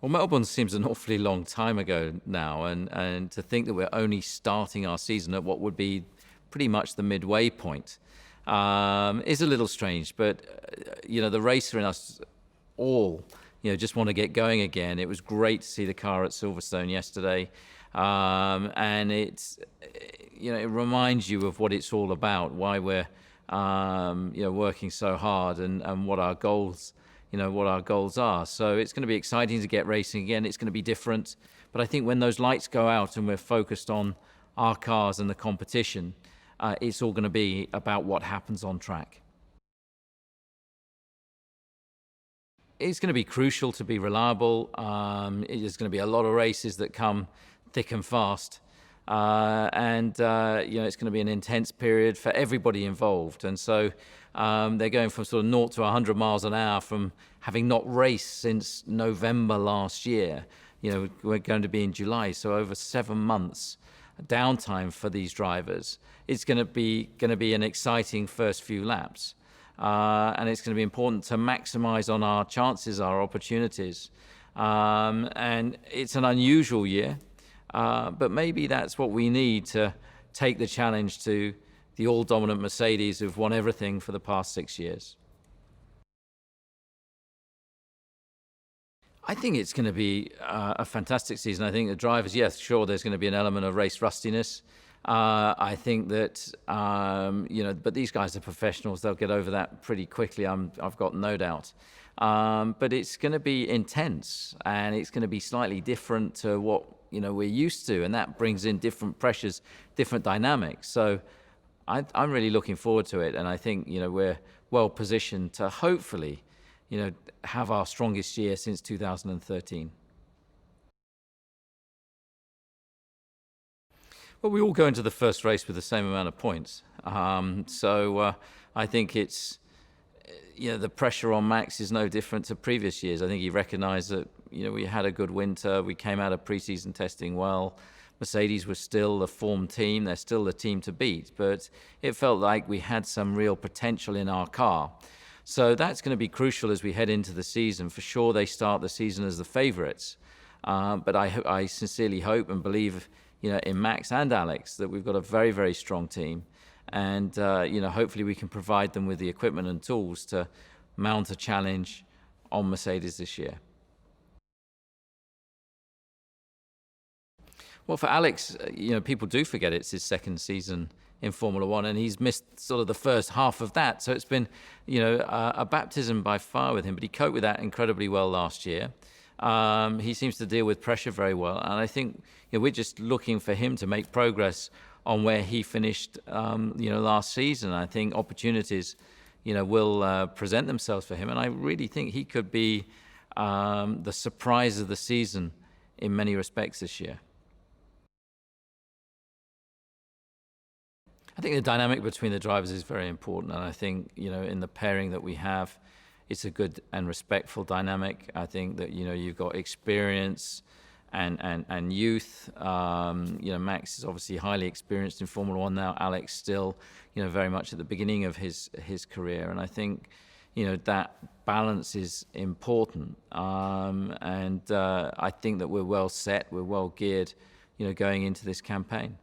Well, Melbourne seems an awfully long time ago now, and to think that we're only starting our season at what would be pretty much the midway point is a little strange. But, the racer in us all, just want to get going again. It was great to see the car at Silverstone yesterday. And it's, it reminds you of what it's all about, why we're, working so hard and what our goals are. So it's going to be exciting to get racing again. It's going to be different. But I think when those lights go out and we're focused on our cars and the competition, it's all going to be about what happens on track. It's going to be crucial to be reliable. There's going to be a lot of races that come thick and fast. It's going to be an intense period for everybody involved. And so they're going from sort of 0 to 100 miles an hour from having not raced since November last year. We're going to be in July, so over 7 months downtime for these drivers. It's going to be an exciting first few laps. And it's going to be important to maximize on our chances, our opportunities. And it's an unusual year. But maybe that's what we need to take the challenge to the all-dominant Mercedes who've won everything for the past 6 years. I think it's going to be a fantastic season. I think the drivers, yes, sure, there's going to be an element of race rustiness. I think that, but these guys are professionals. They'll get over that pretty quickly, I've got no doubt. But it's going to be intense, and it's going to be slightly different to what we're used to, and that brings in different pressures, different dynamics. So I'm really looking forward to it, and I think we're well positioned to hopefully have our strongest year since 2013. Well, we all go into the first race with the same amount of points, so I think it's the pressure on Max is no different to previous years. I think he recognised that we had a good winter. We came out of pre-season testing well. Mercedes was still the form team. They're still the team to beat. But it felt like we had some real potential in our car. So that's going to be crucial as we head into the season. For sure, they start the season as the favourites. But I sincerely hope and believe in Max and Alex that we've got a very, very strong team. And, hopefully we can provide them with the equipment and tools to mount a challenge on Mercedes this year. Well, for Alex, people do forget it's his second season in Formula One, and he's missed sort of the first half of that. So it's been, a baptism by fire with him, but he coped with that incredibly well last year. He seems to deal with pressure very well, and I think we're just looking for him to make progress on where he finished, last season. I think opportunities, will present themselves for him, and I really think he could be the surprise of the season in many respects this year. I think the dynamic between the drivers is very important, and I think, in the pairing that we have, it's a good and respectful dynamic. I think that, you've got experience and youth. Max is obviously highly experienced in Formula One now. Alex still, very much at the beginning of his career, and I think, that balance is important. I think that we're well set, we're well geared, going into this campaign.